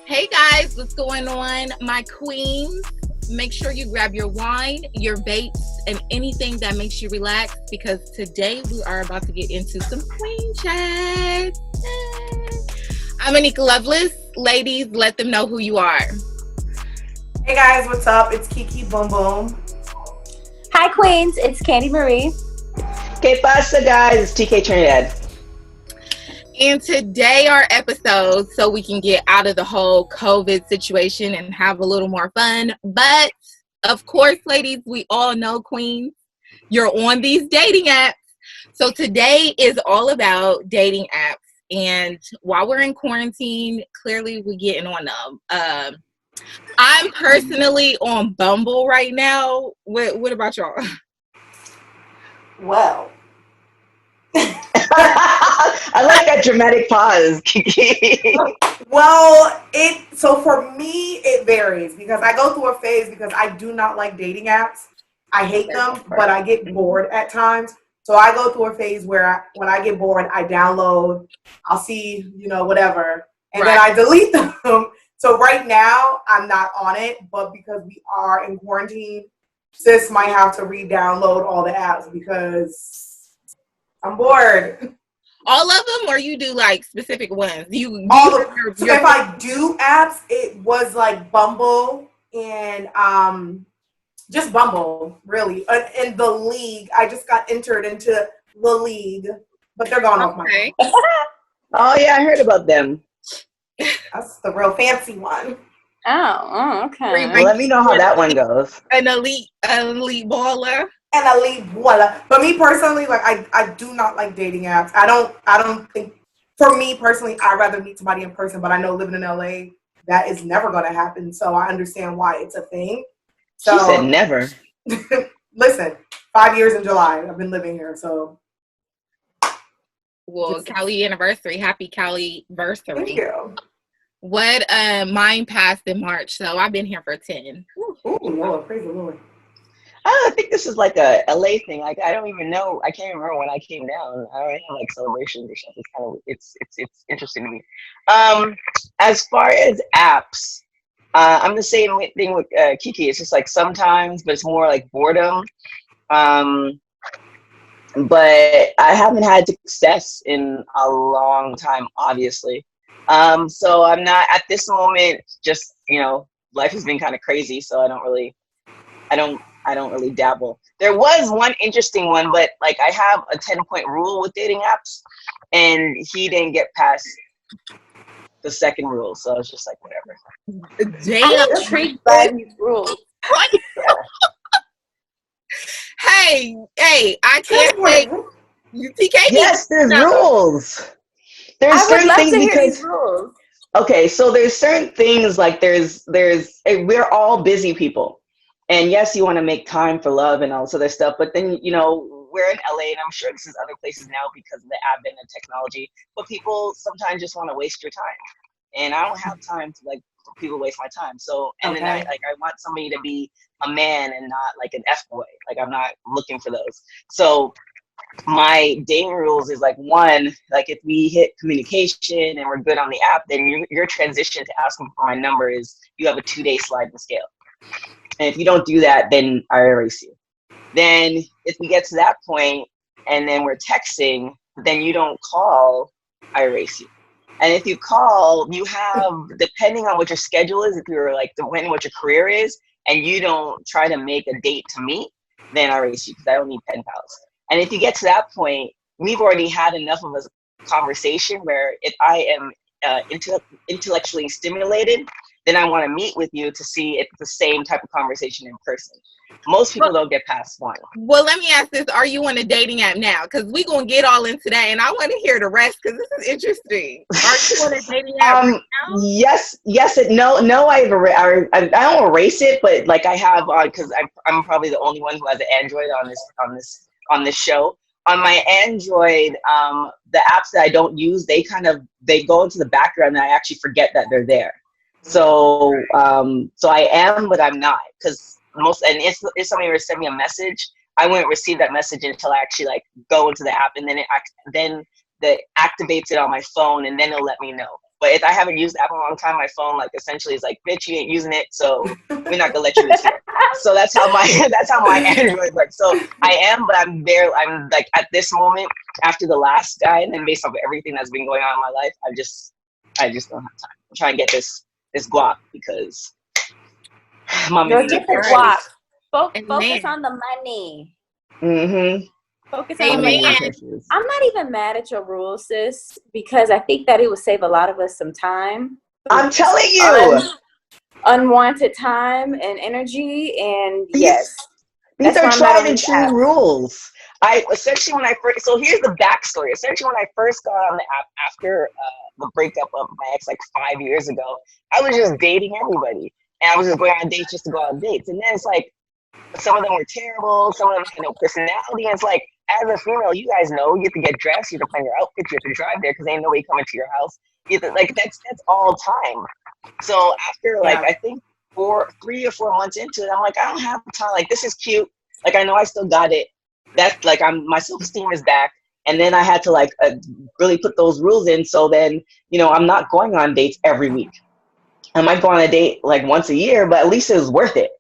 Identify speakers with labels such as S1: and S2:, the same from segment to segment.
S1: Hey guys, what's going on? My queens, make sure you grab your wine, your vapes, and anything that makes you relax because today we are about to get into some queen chat. I'm Anika Lovelace. Ladies, let them know who you are.
S2: Hey guys, what's up? It's Kiki Boom Boom.
S3: Hi Queens, it's Candy Marie.
S4: Que pasa, guys? It's TK Trinidad.
S1: And today our episode, so we can get out of the whole COVID situation and have a little more fun. But of course, ladies, we all know, queens, you're on these dating apps. So today is all about dating apps. And while we're in quarantine, clearly we're getting on them. I'm personally on Bumble right now. What about y'all?
S2: Well,
S4: I like that dramatic pause, Kiki.
S2: so for me it varies because I go through a phase because I do not like dating apps. I hate them, but I get bored at times. So I go through a phase where when I get bored, I download, I'll see, whatever, and then I delete them. So right now I'm not on it, but because we are in quarantine, sis might have to re-download all the apps because I'm bored.
S1: All of them, or you do like specific ones?
S2: So if I do apps, it was like Bumble and just Bumble, really. And the League, I just got entered into the League, but they're gone off my phone.
S4: Oh yeah, I heard about them.
S2: That's the real fancy one.
S3: Oh, okay.
S4: Well, let me know how that one goes.
S1: An elite baller.
S2: And I leave voila. But me personally, like I do not like dating apps. I don't think, for me personally, I'd rather meet somebody in person, but I know living in LA, that is never gonna happen. So I understand why it's a thing. So
S4: She said never.
S2: Listen, 5 years in July, I've been living here, so
S1: Well, Cali anniversary. Happy Cali-versary.
S2: Thank you.
S1: What mine passed in March, so I've been here for 10.
S2: Ooh, Lord, praise the Lord.
S4: I think this is like a LA thing. Like I don't even know. I can't remember when I came down. I don't have like celebrations or stuff. It's kind of it's interesting to me. As far as apps, I'm the same thing with Kiki. It's just like sometimes, but it's more like boredom. But I haven't had success in a long time, obviously. So I'm not at this moment. Just life has been kind of crazy, so I don't really dabble. There was one interesting one, but like I have a 10-point rule with dating apps, and he didn't get past the second rule, so it's just like whatever.
S3: I'm intrigued by these rules.
S1: Hey, I can't say TK.
S4: Yes, there's rules. There's
S3: I would
S4: certain
S3: love
S4: things
S3: to hear
S4: because
S3: these rules.
S4: okay, so there's certain things like we're all busy people. And yes, you want to make time for love and all this other stuff, but then, we're in LA, and I'm sure this is other places now because of the advent of technology, but people sometimes just want to waste your time. And I don't have time to like people waste my time. So, and then I want somebody to be a man and not like an F-boy. Like I'm not looking for those. So my dating rules is like one, like if we hit communication and we're good on the app, then your transition to asking for my number is you have a 2-day sliding scale. And if you don't do that, then I erase you. Then if we get to that point and then we're texting, then you don't call, I erase you. And if you call, you have, depending on what your schedule is, if you're like, depending on what your career is, and you don't try to make a date to meet, then I erase you because I don't need pen pals. And if you get to that point, we've already had enough of a conversation where if I am intellectually stimulated, then I want to meet with you to see if it's the same type of conversation in person. Most people don't get past one.
S1: Well, let me ask this. Are you on a dating app now? Because we're going to get all into that, and I want to hear the rest because this is interesting. Are you on a dating app right now?
S4: Yes, no, I don't erase it, but like I have, because I'm probably the only one who has an Android on this show. On my Android, the apps that I don't use, they go into the background and I actually forget that they're there. So I am, but I'm not, because if somebody were to send me a message, I wouldn't receive that message until I actually like go into the app, and then it activates it on my phone, and then it'll let me know. But if I haven't used the app in a long time, my phone like essentially is like, bitch, you ain't using it, so we're not gonna let you use it. So that's how my Android works. So I am, but I'm there. I'm like at this moment after the last guy, and then based off of everything that's been going on in my life, I just don't have time. I'm trying to get this guap because mom
S3: Go
S4: is
S3: get the
S1: Right.
S3: guap.
S1: And
S3: Focus
S1: man.
S3: on the money.
S4: Mm-hmm.
S3: Focus
S1: Hey,
S3: on the
S1: man.
S3: money. I'm not even mad at your rules, sis, because I think that it would save a lot of us some time.
S4: I'm telling you.
S3: Unwanted time and energy, and yes.
S4: These
S3: That's
S4: are
S3: why I'm not
S4: tried
S3: on
S4: and
S3: this
S4: true
S3: app.
S4: rules. Essentially when I first, so here's the backstory. Essentially when I first got on the app after the breakup of my ex like 5 years ago, I was just dating everybody. And I was just going on dates just to go on dates. And then it's like, some of them were terrible, some of them had no personality. And it's like, as a female, you guys know you have to get dressed, you have to plan your outfit, you have to drive there because ain't nobody coming to your house. You have to, like that's all time. So after like I think 3 or 4 months into it, I'm like, I don't have time. Like this is cute. Like I know I still got it. That's like my self-esteem is back. And then I had to like really put those rules in. So then I'm not going on dates every week. I might go on a date like once a year, but at least it was worth it.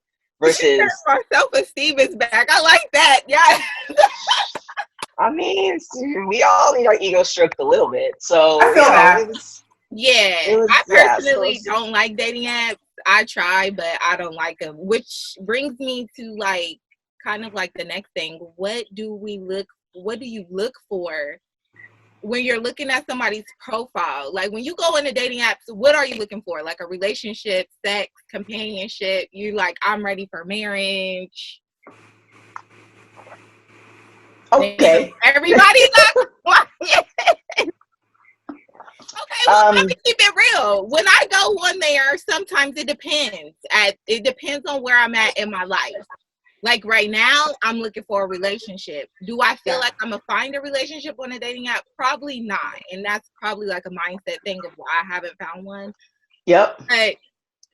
S4: Versus
S1: our self-esteem is back. I like that. Yeah.
S4: I mean, we all need our ego stroked a little bit. So
S2: I feel that.
S1: I personally don't like dating apps. I try, but I don't like them. Which brings me to like kind of like the next thing. What do you look for when you're looking at somebody's profile? Like when you go into dating apps, what are you looking for? Like a relationship, sex, companionship? You like, I'm ready for marriage.
S4: Okay.
S1: Everybody's not quiet. Okay, well, let me keep it real. When I go on there, sometimes it depends. It depends on where I'm at in my life. Like right now, I'm looking for a relationship. Do I feel like I'm gonna find a relationship on a dating app? Probably not. And that's probably like a mindset thing of why I haven't found one.
S4: Yep.
S1: But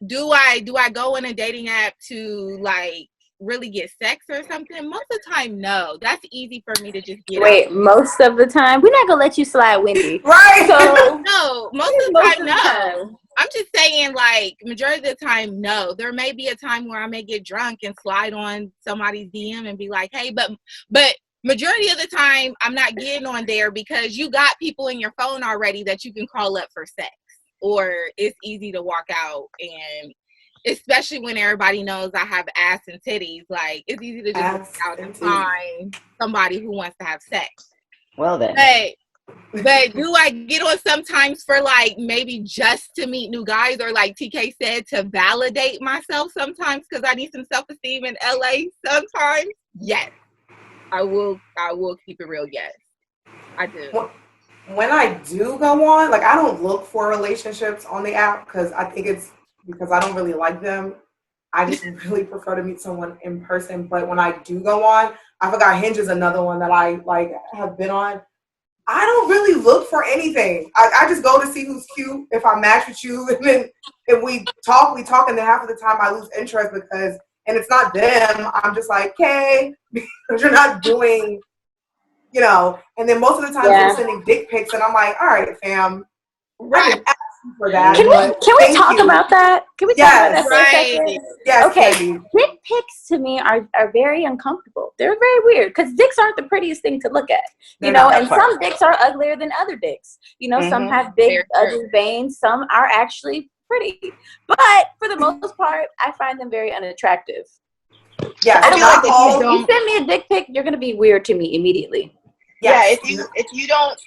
S1: do I go on a dating app to like really get sex or something? Most of the time, no. That's easy for me to just get out.
S3: Most of the time? We're not gonna let you slide, Wendy.
S2: Right.
S3: So
S1: no, most of the time, no. I'm just saying, like, majority of the time, no. There may be a time where I may get drunk and slide on somebody's DM and be like, hey, but majority of the time, I'm not getting on there because you got people in your phone already that you can call up for sex. Or it's easy to walk out, and especially when everybody knows I have ass and titties, like, it's easy to just walk out and find somebody who wants to have sex.
S4: Well, then.
S1: But do I get on sometimes for like maybe just to meet new guys, or like TK said, to validate myself sometimes because I need some self-esteem in LA sometimes? Yes. I will keep it real. Yes. I do.
S2: When I do go on, like I don't look for relationships on the app because I think it's because I don't really like them. I just really prefer to meet someone in person. But when I do go on, I forgot Hinge is another one that I like have been on. I don't really look for anything. I just go to see who's cute. If I match with you, and then if we talk, and then half of the time I lose interest and it's not them. I'm just like, okay, because you're not doing, and then most of the time they're sending dick pics, and I'm like, all right, fam, right. For that.
S3: Can we talk about that? Can we talk about that for a second?
S2: Yes.
S3: Okay.
S2: Baby.
S3: Dick pics to me are very uncomfortable. They're very weird because dicks aren't the prettiest thing to look at. And some dicks are uglier than other dicks. Some have big, ugly veins. Some are actually pretty. But for the most part, I find them very unattractive.
S2: Yeah.
S3: I feel like if you send me a dick pic, you're gonna be weird to me immediately.
S4: Yes. Yeah, if you don't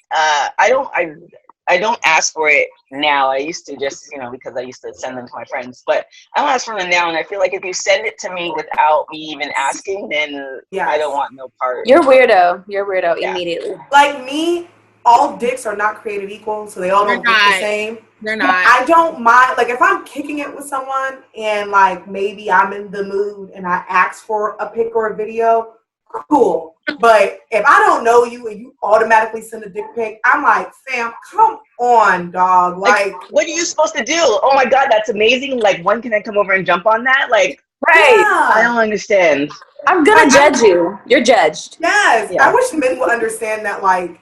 S4: I don't ask for it now. I used to just, because I used to send them to my friends, but I don't ask for them now. And I feel like if you send it to me without me even asking, then I don't want no part.
S3: You're weirdo immediately.
S2: Like me, all dicks are not created equal, so they all don't look the same.
S1: They're not.
S2: I don't mind, like if I'm kicking it with someone and like maybe I'm in the mood and I ask for a pic or a video, cool. But if I don't know you and you automatically send a dick pic, I'm like, fam, come on, dog. Like
S4: what are you supposed to do? Oh my God, that's amazing. Like, when can I come over and jump on that? Like,
S3: right.
S2: Yeah.
S4: I don't understand.
S3: I'm gonna judge you. You're judged.
S2: Yes. Yeah. I wish men would understand that, like,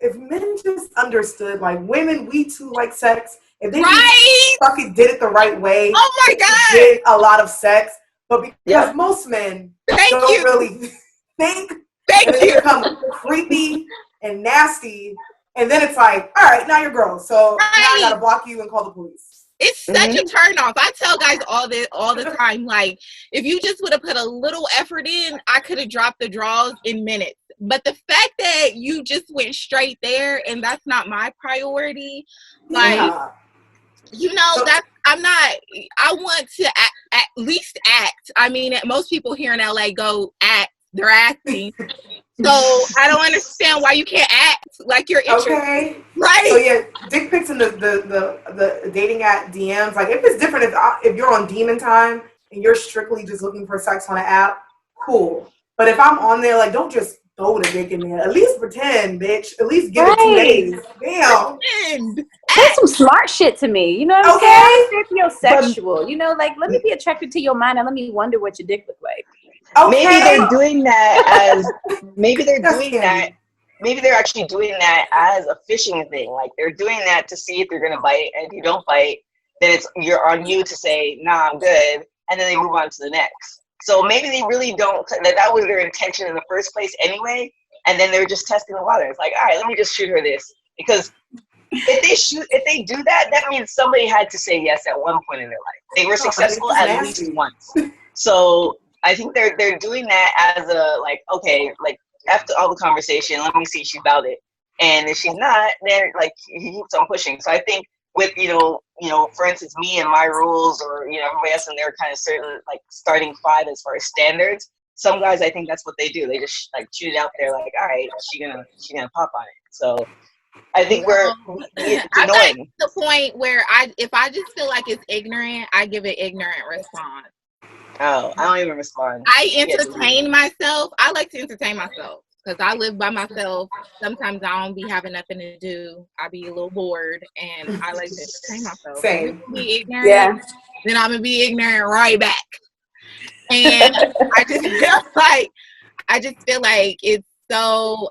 S2: if men just understood, like, women, we too like sex, if they
S1: right,
S2: fucking did it the right way,
S1: oh my god,
S2: did a lot of sex, but because
S4: Yeah.
S2: most men
S1: thank
S2: don't
S1: you,
S2: really think, and
S1: thank
S2: then they
S1: you.
S2: become creepy and nasty, and then it's like, all right, now you're gross, so now I
S1: Right.
S2: gotta block you and call the police.
S1: It's such a turn off. I tell guys all the time, like, if you just would have put a little effort in, I could have dropped the draws in minutes. But the fact that you just went straight there and that's not my priority, like,
S2: Yeah.
S1: you know,
S2: So-
S1: that's, I'm not, I want to at least act. I mean, most people here in LA go act, they're acting. So I don't understand why you can't act like you're interested.
S2: Okay.
S1: Right.
S2: So yeah, dick pics in the dating app DMs. Like if it's different, if you're on demon time and you're strictly just looking for sex on an app, cool. But if I'm on there, like don't just throw the dick in there. At least pretend, bitch. At least give it 2 days. Damn.
S3: That's some smart shit to me. You know what I'm saying? If you're sexual, you know, like let me be attracted to your mind and let me wonder what your dick look like.
S2: Okay.
S4: Maybe they're doing that as maybe they're doing that. Maybe they're actually doing that as a fishing thing. Like they're doing that to see if you're gonna bite, and if you don't bite, then you're on you to say, nah, I'm good, and then they move on to the next. So maybe they really don't. That was their intention in the first place anyway, and then they're just testing the water. It's like, all right, let me just shoot her this, because if they do that, that means somebody had to say yes at one point in their life. They were successful at least once. So I think they're doing that as a like, okay, like after all the conversation, let me see if she's about it. And if she's not, then like he keeps on pushing. So I think with you know, for instance, me and my rules, or everybody else, and they're kind of certain like starting 5 as far as standards. Some guys, I think that's what they do. They just like shoot it out there, like, all right, she gonna pop on it. So I think it's annoying.
S1: To the point where if I just feel like it's ignorant, I give an ignorant response.
S4: Oh, I don't even respond.
S1: I entertain myself. I like to entertain myself because I live by myself. Sometimes I don't be having nothing to do. I be a little bored, and I like to entertain myself.
S2: Same.
S1: Be ignorant, then I'm gonna be ignorant right back. And I just feel like it's so.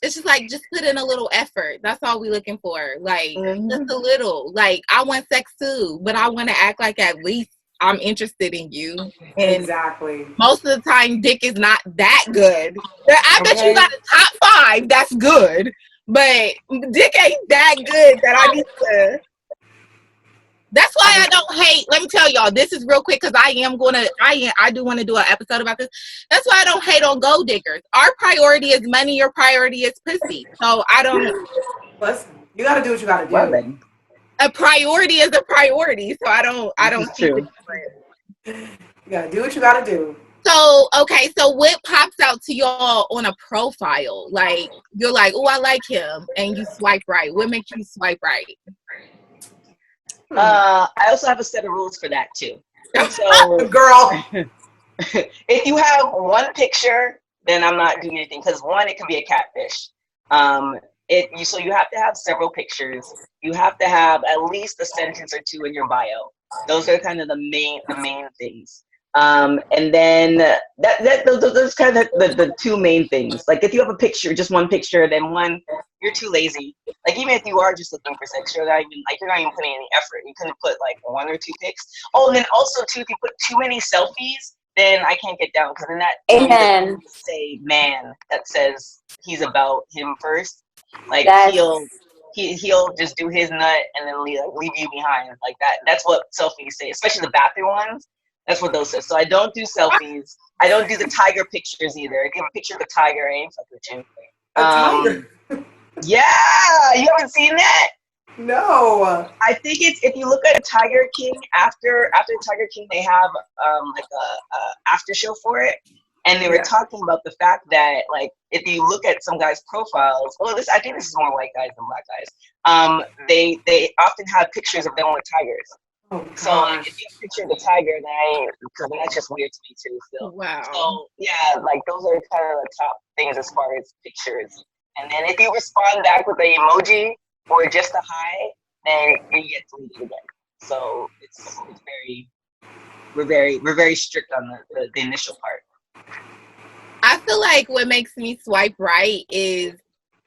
S1: It's just like, just put in a little effort. That's all we looking for. Like, just a little. Like, I want sex too, but I want to act like at least I'm interested in you. And
S2: exactly.
S1: most of the time, dick is not that good. I bet you got a top 5 that's good, but dick ain't that good that I need to. That's why I don't hate. Let me tell y'all, this is real quick because I do want to do an episode about this. That's why I don't hate on gold diggers. Our priority is money. Your priority is pussy. So I don't.
S2: Listen, you got to do what you got to do.
S4: Well,
S1: a priority is a priority. So I don't see the difference.
S2: You got to do what you got to do.
S1: So, okay, so what pops out to y'all on a profile? Like, you're like, oh, I like him, and you swipe right. What makes you swipe right?
S4: I also have a set of rules for that too. So,
S2: girl,
S4: if you have one picture, then I'm not doing anything, because one, it can be a catfish. So you have to have several pictures. You have to have at least a sentence or 2 in your bio. Those are kind of the main things. And then those kind of the 2 main things. Like if you have a picture, just one picture, then one, you're too lazy. Like even if you are just looking for sex, you're not even putting any effort. You couldn't put like 1 or 2 pics. Oh, and then also too, if you put too many selfies, then I can't get down, because then that say man that says he's about him first. Like he'll just do his nut and then leave you behind like that. That's what selfies say, especially the bathroom ones. That's what those say. So I don't do selfies. I don't do the tiger pictures either. If you have a picture of a tiger, I ain't fuck with you.
S2: tiger.
S4: Yeah, you haven't seen that?
S2: No.
S4: I think it's, if you look at Tiger King, after Tiger King, they have like a after show for it, and they were talking about the fact that like if you look at some guys' profiles, I think this is more white guys than black guys. They often have pictures of them with tigers.
S2: Oh,
S4: so like, if you have a picture of the tiger, then that's just weird to me too. Still.
S1: Wow.
S4: So yeah, like those are kind of the top things as far as pictures. And then if you respond back with an emoji or just a hi, then you get to leave it again. So it's we're very strict on the initial part.
S1: I feel like what makes me swipe right is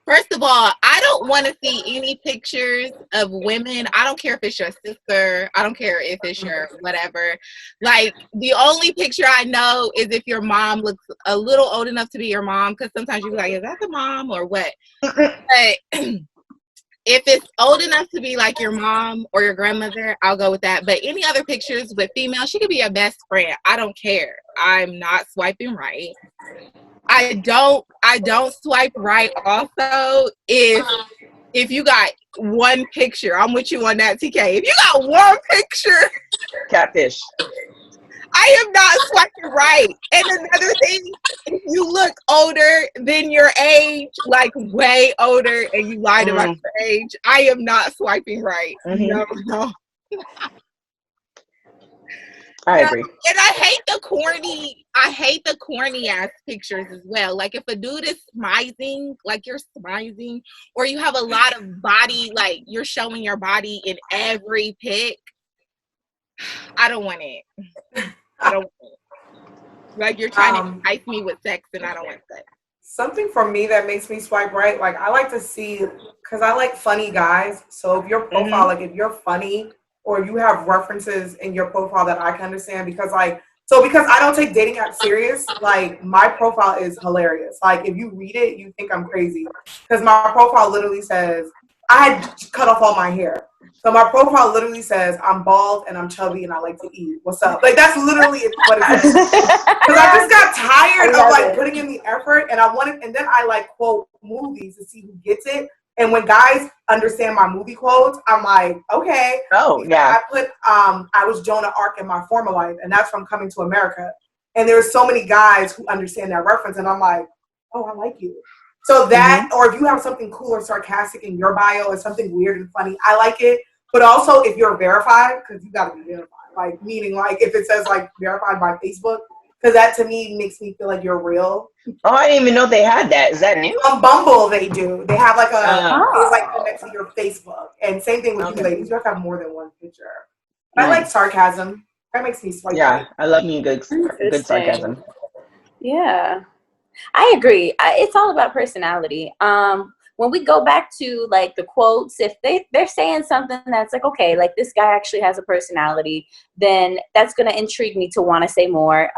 S1: First of all, I don't want to see any pictures of women. I don't care if it's your sister. I don't care if it's your whatever. Like, the only picture I know is if your mom looks a little old enough to be your mom, because sometimes you be like, is that the mom or what? But if it's old enough to be like your mom or your grandmother, I'll go with that. But any other pictures with female, she could be your best friend. I don't care. I'm not swiping right. I don't swipe right also if you got one picture. I'm with you on that, TK. If you got one picture,
S4: Catfish.
S1: I am not swiping right. And another thing, if you look older than your age, like way older, and you lied about your age, I am not swiping right. No.
S4: I agree.
S1: And I hate the corny ass pictures as well. Like, if a dude is smizing, like you're smizing, or you have a lot of body, like you're showing your body in every pic, I don't want it. I don't want it. Like, you're trying to entice me with sex, and I don't want sex.
S2: Something for me that makes me swipe right, like I like to see, because I like funny guys. So if your profile, like if you're funny, or you have references in your profile that I can understand, because I don't take dating apps serious, like my profile is hilarious. Like if you read it, you think I'm crazy, because my profile literally says, I had cut off all my hair. So my profile literally says, I'm bald and I'm chubby and I like to eat. What's up? Like that's literally what it says. Because I just got tired of like putting in the effort, and then I like quote movies to see who gets it. And when guys understand my movie quotes, I'm like, okay.
S4: Oh, yeah.
S2: I put, I was Joan of Arc in my former life, and that's from Coming to America. And there's so many guys who understand that reference, and I'm like, oh, I like you. So that, or if you have something cool or sarcastic in your bio or something weird and funny, I like it. But also if you're verified, because you got to be verified, like meaning like if it says like verified by Facebook, because that to me makes me feel like you're real.
S4: Oh, I didn't even know they had that. Is that new?
S2: On Bumble, they do. They have like it's like connects to your Facebook. And same thing with you ladies. You have to have more than one picture. Nice. I like sarcasm. That makes me swipe.
S4: Yeah, I love me good sarcasm.
S3: Yeah, I agree. It's all about personality. When we go back to like the quotes, if they're saying something that's like, okay, like this guy actually has a personality, then that's going to intrigue me to want to say more.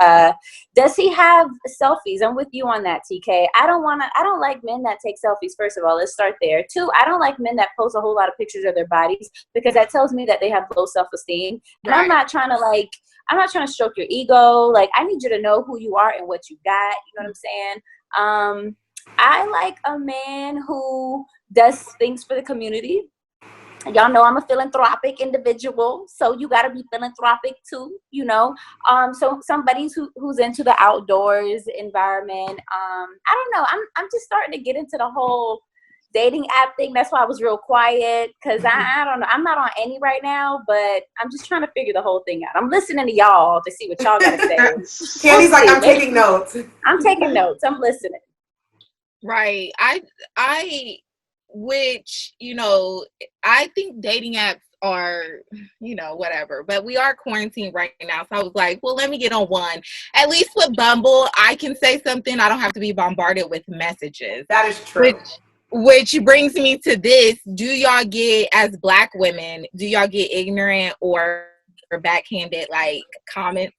S3: Does he have selfies? I'm with you on that, TK. I don't like men that take selfies. First of all, let's start there. 2, I don't like men that post a whole lot of pictures of their bodies, because that tells me that they have low self-esteem. And I'm not trying to stroke your ego. Like, I need you to know who you are and what you got. You know what I'm saying? I like a man who does things for the community. Y'all know I'm a philanthropic individual, so you got to be philanthropic too, you know. So somebody who's into the outdoors environment. I don't know. I'm just starting to get into the whole dating app thing. That's why I was real quiet, because I don't know. I'm not on any right now, but I'm just trying to figure the whole thing out. I'm listening to y'all to see what y'all got to say.
S2: Candy's like, I'm taking notes.
S3: I'm taking notes. I'm listening.
S1: Right. Which, you know, I think dating apps are, you know, whatever, but we are quarantined right now. So I was like, well, let me get on one. At least with Bumble, I can say something. I don't have to be bombarded with messages.
S2: That is true.
S1: Which brings me to this. Do y'all get, as Black women, do y'all get ignorant or backhanded, like, comments?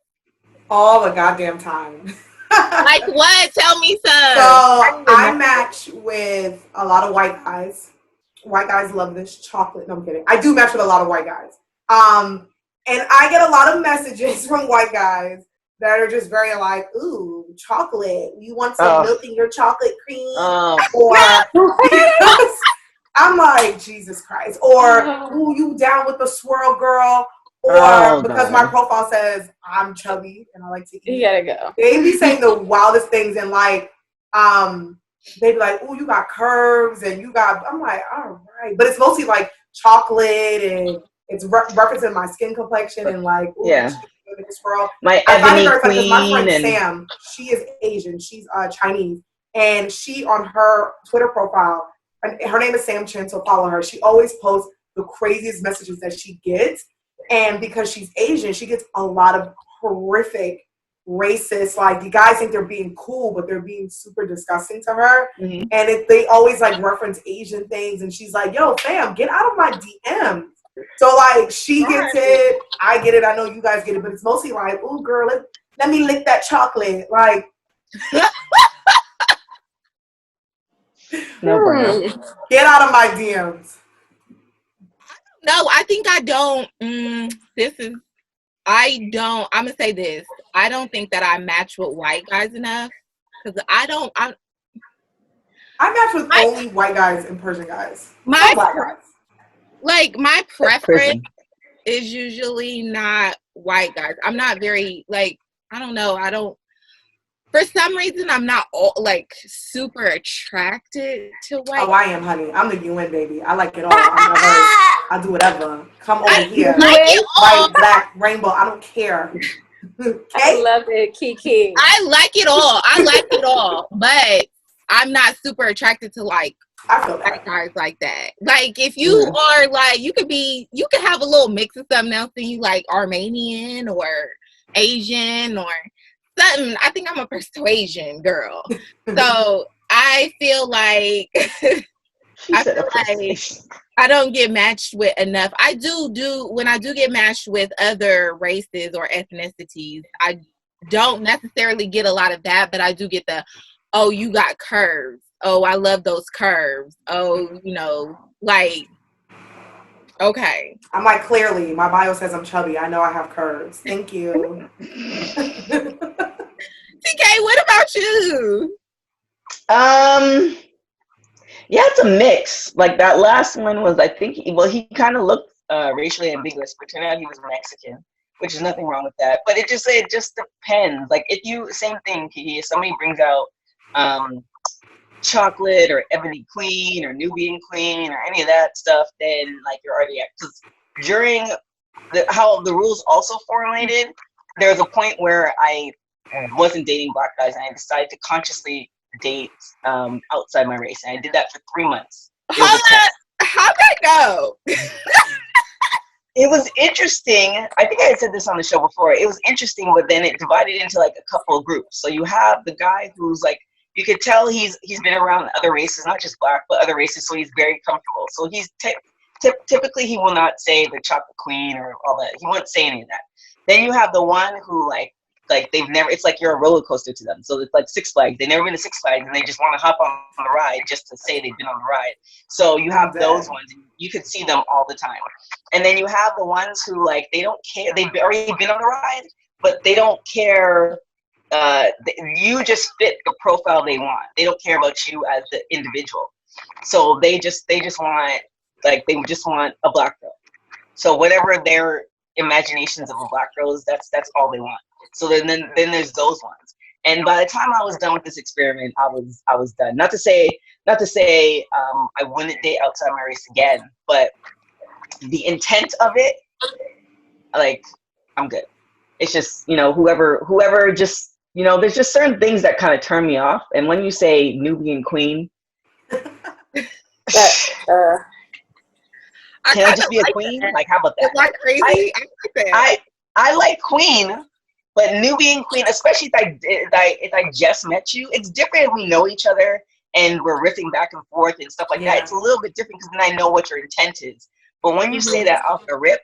S2: All the goddamn time.
S1: Like what? Tell me some.
S2: So I match with a lot of white guys. White guys love this chocolate. No, I'm kidding. I do match with a lot of white guys. And I get a lot of messages from white guys that are just very like, ooh, chocolate. You want some milk in your chocolate cream? Or I'm like, Jesus Christ. Or, ooh, you down with the swirl, girl? Or because my profile says I'm chubby and I like to eat.
S3: You gotta go.
S2: They be saying the wildest things, and like, they be like, "Oh, you got curves," and you got. I'm like, all right, but it's mostly like chocolate, and it's referencing my skin complexion, and like, ooh,
S4: my ebony queen.
S2: My friend Sam, she is Asian. She's Chinese, and she on her Twitter profile, her name is Sam Chin, so follow her. She always posts the craziest messages that she gets. And because she's Asian, she gets a lot of horrific, racist. Like the guys think they're being cool, but they're being super disgusting to her.
S4: Mm-hmm.
S2: And they always like reference Asian things, and she's like, "Yo, fam, get out of my DMs." So like she gets it, I get it. I know you guys get it, but it's mostly like, "Ooh, girl, let me lick that chocolate." Like,
S4: no brainer.
S2: Get out of my DMs.
S1: No, I think I don't. I'm gonna say this. I don't think that I match with white guys enough because I
S2: match with only white guys and Persian guys.
S1: My
S2: black guys.
S1: Like my preference is usually not white guys. I'm not very like, I don't know. For some reason, I'm not super attracted to white.
S2: Oh, I am, honey. I'm the UN baby. I like it all. I'll do whatever. Come over here.
S1: Like it all.
S2: White, black, rainbow. I don't care. Okay?
S3: I love it, Kiki.
S2: I
S1: like it all. But I'm not super attracted to like white guys like that. Like if you are like, you could have a little mix of something else, and you like Armenian or Asian or something. I think I'm a persuasion girl. So I feel like I don't get matched with enough. I do when I do get matched with other races or ethnicities, I don't necessarily get a lot of that, but I do get the, oh, you got curves. Oh, I love those curves. Oh, like, okay.
S2: I'm like, clearly, my bio says I'm chubby. I know I have curves. Thank you.
S1: TK, what about you?
S4: Yeah, it's a mix. Like that last one was, I think, he kind of looked racially ambiguous, but turned out he was Mexican, which is nothing wrong with that. But it just depends. Like same thing, Kiki, if somebody brings out chocolate or ebony queen or Nubian queen or any of that stuff, then like you're already at, because during how the rules also formulated, there was a point where I wasn't dating black guys, and I decided to consciously date outside my race, and I did that for 3 months.
S1: How'd that go?
S4: It was interesting. I think I had said this on the show before. It was interesting, but then it divided into like a couple of groups. So you have the guy who's like, you could tell he's been around other races, not just black, but other races, so he's very comfortable. So he's typically he will not say the chocolate queen or all that. He won't say any of that. Then you have the one who like they've never, it's like you're a roller coaster to them. So it's like Six Flags. They've never been to Six Flags, and they just want to hop on the ride just to say they've been on the ride. So you have those ones, and you can see them all the time. And then you have the ones who like, they don't care. They've already been on the ride, but they don't care. You just fit the profile they want. They don't care about you as the individual. So they just want, like, they just want a black girl. So whatever their imaginations of a black girl is, that's all they want. So then there's those ones. And by the time I was done with this experiment, I was done. Not to say I wouldn't date outside my race again, but the intent of it, like, I'm good. It's just, whoever just, there's just certain things that kind of turn me off. And when you say Nubian queen, can I just be a queen? Like, how about that?
S1: Is that crazy?
S4: I like queen, but Nubian queen, especially if I just met you, it's different if we know each other and we're riffing back and forth and stuff like that. It's a little bit different because then I know what your intent is. But when you say that off the rip,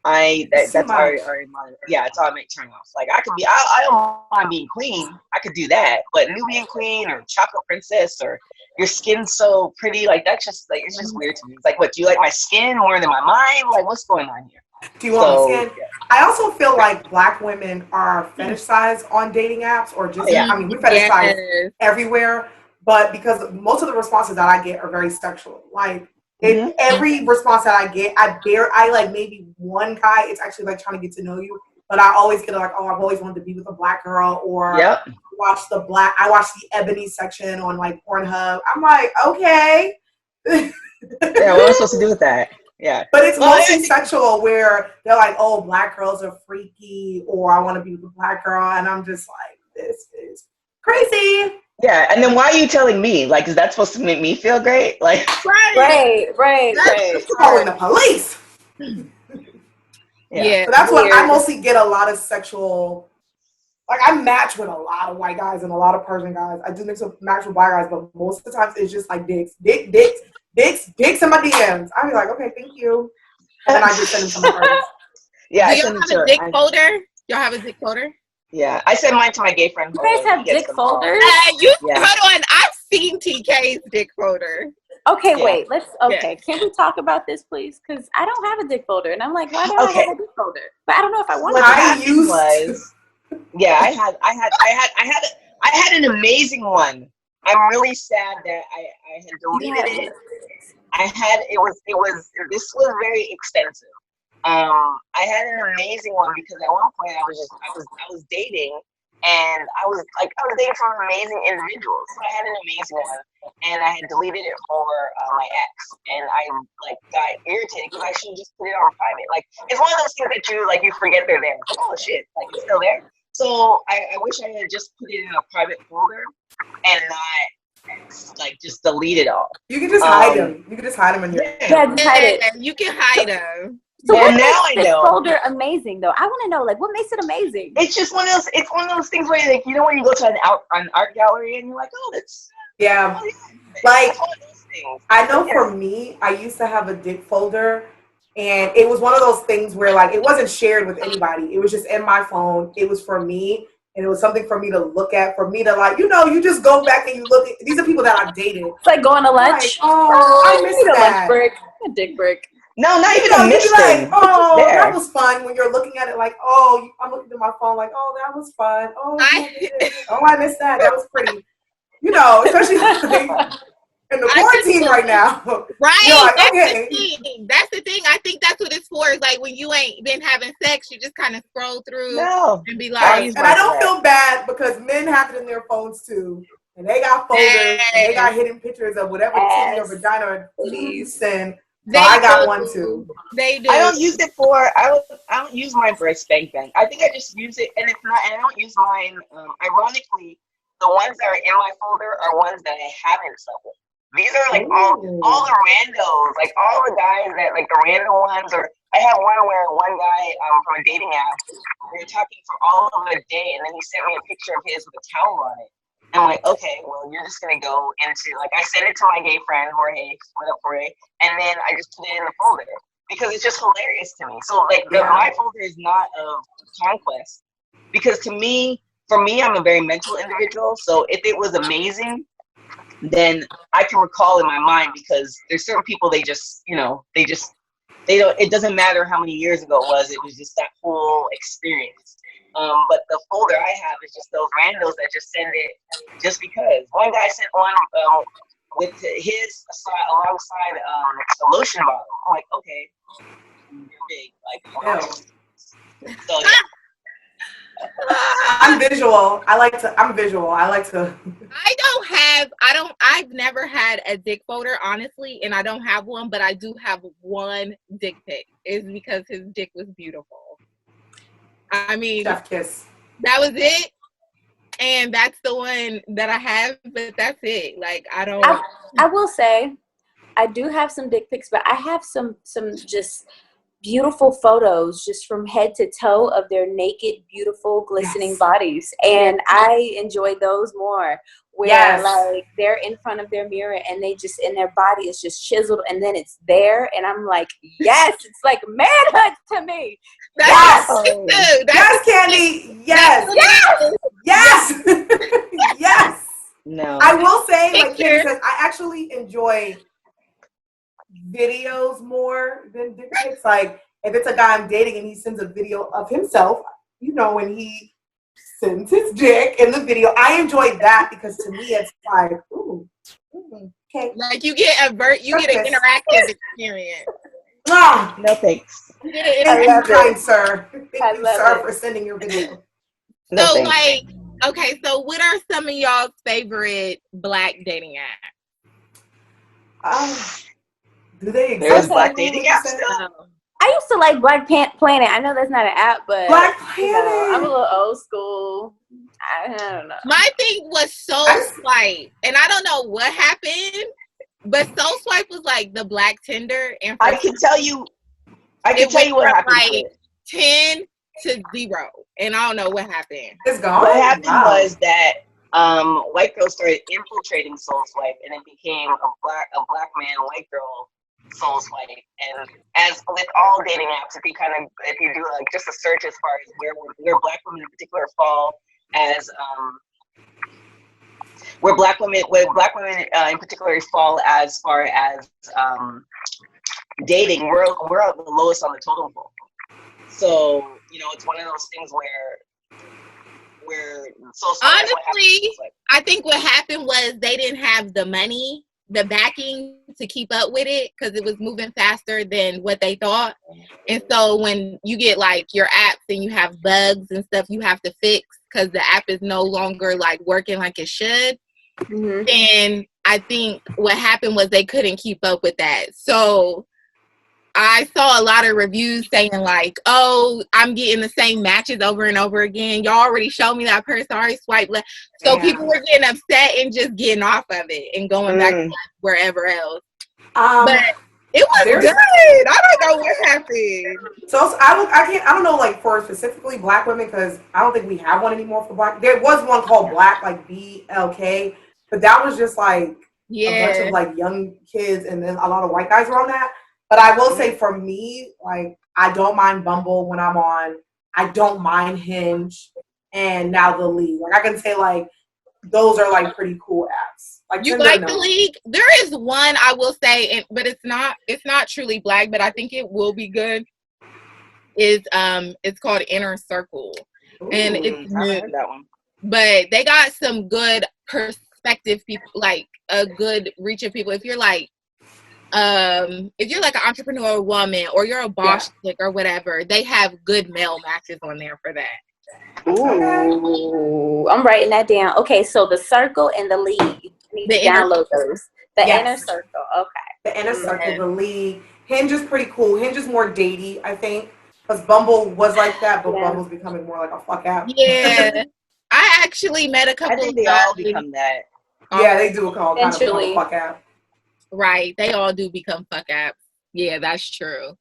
S4: it's automatic turn off. Like, I could be, I don't mind being queen. I could do that, but Nubian queen or chocolate princess or your skin's so pretty, like, that's just like, it's just weird to me. It's like, what, do you like my skin more than my mind? Like, what's going on here?
S2: Do you want my skin? I also feel like black women are fetishized on dating apps, or just, I mean, we fetishize everywhere, but because most of the responses that I get are very sexual. Like, every response that I get, I like maybe one guy, it's actually like trying to get to know you, but I always get like, oh, I've always wanted to be with a black girl, or I watch the ebony section on like Pornhub. I'm like, okay.
S4: Yeah, what am I supposed to do with that? Yeah.
S2: But it's mostly sexual, where they're like, oh, black girls are freaky, or I want to be with a black girl, and I'm just like, this is crazy.
S4: Yeah, and then why are you telling me? Like, is that supposed to make me feel great? Like,
S3: right.
S2: Calling the police.
S1: Yeah.
S2: So that's what I mostly get, a lot of sexual like I match with a lot of white guys and a lot of Persian guys. I do match with white guys, but most of the times it's just like dicks in my DMs. I be like, okay, thank you, and then I just send them to my friends.
S1: Yeah, do y'all have a dick folder? Y'all have a dick folder?
S4: Yeah, I send mine to my gay friend.
S3: You guys have dick folders?
S1: Hold on, I've seen TK's dick folder.
S3: Okay, wait. Can we talk about this, please? Because I don't have a dick folder, and I'm like, why do I have a dick folder? But I don't know if I want to.
S4: I had an amazing one. I'm really sad that I had deleted it. This was very extensive. I had an amazing one because at one point I was dating, and I was dating from amazing individuals. So I had an amazing one, and I had deleted it for my ex, and I got irritated because I should just put it on private. Like, it's one of those things that you forget they're there. Oh shit, it's still there. So I wish I had just put it in a private folder and not just delete it all.
S2: You can just hide them. You can just hide them in your
S3: just hide it.
S1: You can hide them.
S3: So what makes this folder amazing, though? I want to know, what makes it amazing?
S4: It's just one of those. It's one of those things where, when you go to an art gallery and you're like, oh, that's
S2: I know for me, I used to have a dick folder, and it was one of those things where it wasn't shared with anybody. It was just in my phone. It was for me, and it was something for me to look at, for me to you just go back and you look at. These are people that I've dated.
S3: It's like going to lunch.
S2: I missed that.
S3: A lunch break, a dick break.
S4: No, not even a miss thing.
S2: That was fun when you're looking at it I'm looking at my phone that was fun. I missed that. That was pretty. Especially in the quarantine right now.
S1: Right.
S2: Okay.
S1: That's the thing. I think that's what it's for. Is when you ain't been having sex, you just kind of scroll through and be like.
S2: And I don't feel bad because men have it in their phones too. And they got folders and they got hidden pictures of whatever titty or vagina or please send. So I got one too.
S1: They do.
S4: I don't use it I don't use mine for a spank bang. I think I just use it, and I don't use mine. Ironically, the ones that are in my folder are ones that I haven't slept with. These are all the randos, all the guys that the random ones. Or I had one guy from a dating app. We were talking for all of a day, and then he sent me a picture of his with a towel on it. I'm like, okay, well, you're just gonna go into I sent it to my gay friend Jorge, what up Jorge, and then I just put it in the folder because it's just hilarious to me. So my folder is not of conquest because for me, I'm a very mental individual. So if it was amazing, then I can recall in my mind because there's certain people they don't. It doesn't matter how many years ago it was just that whole experience. But the folder I have is just those randos that just send it just because. One guy sent one with his alongside a lotion bottle. I'm like, okay, you're big. So yeah.
S2: I'm visual. I'm visual.
S1: I've never had a dick folder, honestly, and I don't have one, but I do have one dick pic. It's because his dick was beautiful. I mean,
S2: chef kiss.
S1: That was it, and that's the one that I have. But that's it. I don't.
S3: I will say, I do have some dick pics, but I have some just beautiful photos, just from head to toe of their naked, beautiful, glistening bodies, and I enjoy those more. Where they're in front of their mirror and they just and their body is just chiseled and then it's there and I'm like, yes, it's like manhood to me.
S2: Yes, Candy. Yes. Yes.
S4: No.
S2: I will say, Candy says, I actually enjoy videos more than dick pics. If it's a guy I'm dating and he sends a video of himself, when he sends his dick in the video, I enjoy that because to me it's ooh, okay.
S1: You get an interactive experience.
S4: No thanks.
S2: Thank you, kind sir. Thank you, sir, for sending your video.
S1: So okay, so what are some of y'all's favorite Black dating apps?
S2: Do they exist?
S4: There's Black dating apps still.
S3: I used to like Black Planet. I know that's not an app, but
S2: Black Planet.
S3: I'm a little old school. I don't know.
S1: My thing was Soul Swipe, and I don't know what happened, but Soul Swipe was the Black Tinder. And
S4: I can tell you what happened.
S1: 10 to 0, and I don't know what happened.
S2: It's gone.
S4: What happened was that white girls started infiltrating Soul Swipe, and it became a black man, white girl Soul Swipe. And as with all dating apps, if you do like just a search as far as where black women in particular fall as where black women in particular fall as far as dating, we're the lowest on the totem pole. So it's one of those things where
S1: honestly, I think what happened was they didn't have the money, the backing to keep up with it because it was moving faster than what they thought. And so when you get like your apps and you have bugs and stuff you have to fix because the app is no longer like working like it should. Mm-hmm. And I think what happened was they couldn't keep up with that. So I saw a lot of reviews saying like, oh, I'm getting the same matches over and over again. Y'all already showed me that person, I already swiped left. So people were getting upset and just getting off of it and going back to wherever else. But it was good. I don't know what happened.
S2: So I don't know like for specifically black women because I don't think we have one anymore for black. There was one called Black, like BLK, but that was just like a bunch of like young kids and then a lot of white guys were on that. But I will say for me, like, I don't mind Bumble when I'm on. I don't mind Hinge and now the League. Like, I can say, like, those are, like, pretty cool apps. Like,
S1: you like the League? There is one I will say, but it's not truly black, but I think it will be good. It's called Inner Circle. Ooh, and it's
S4: I heard that one.
S1: But they got some good perspective people, like, a good reach of people. If you're like an entrepreneur woman or you're a boss chick or whatever, they have good male matches on there for that.
S3: Ooh, I'm writing that down. Okay, so the Circle and the League. You need to download those. The Inner Circle. Okay.
S2: The Inner Circle, the League. Hinge is pretty cool. Hinge is more datey, I think, because Bumble was like that, but Bumble's becoming more like a fuck app.
S1: Yeah, I actually met a couple.
S4: I think they all become that.
S2: Yeah, they do call kind of a fuck app.
S1: Right, they all do become fuck apps. Yeah, that's true.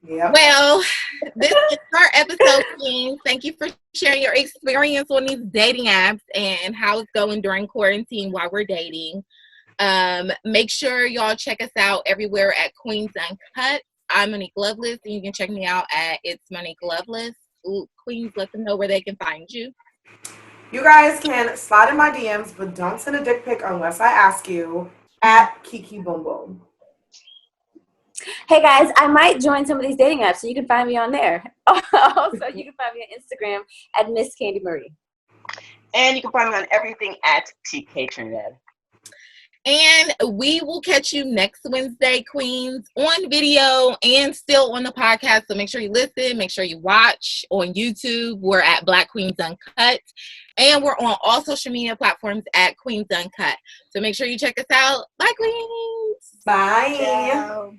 S2: Yeah.
S1: Well, this is our episode, Queen. Thank you for sharing your experience on these dating apps and how it's going during quarantine while we're dating. Make sure y'all check us out everywhere at Queens Uncut. I'm Monique Loveless, and you can check me out at It's Monique Loveless. Ooh, Queens, let them know where they can find you.
S2: You guys can slide in my DMs, but don't send a dick pic unless I ask you. At Kiki Boom Boom.
S3: Hey guys, I might join some of these dating apps, so you can find me on there. Also, you can find me on Instagram at Miss Candy Marie.
S4: And you can find me on everything at TK Trinidad.
S1: And we will catch you next Wednesday, Queens, on video and still on the podcast. So make sure you listen, make sure you watch on YouTube. We're at Black Queens Uncut. And we're on all social media platforms at Queens Uncut. So make sure you check us out. Bye, Queens.
S2: Bye.
S3: Ciao.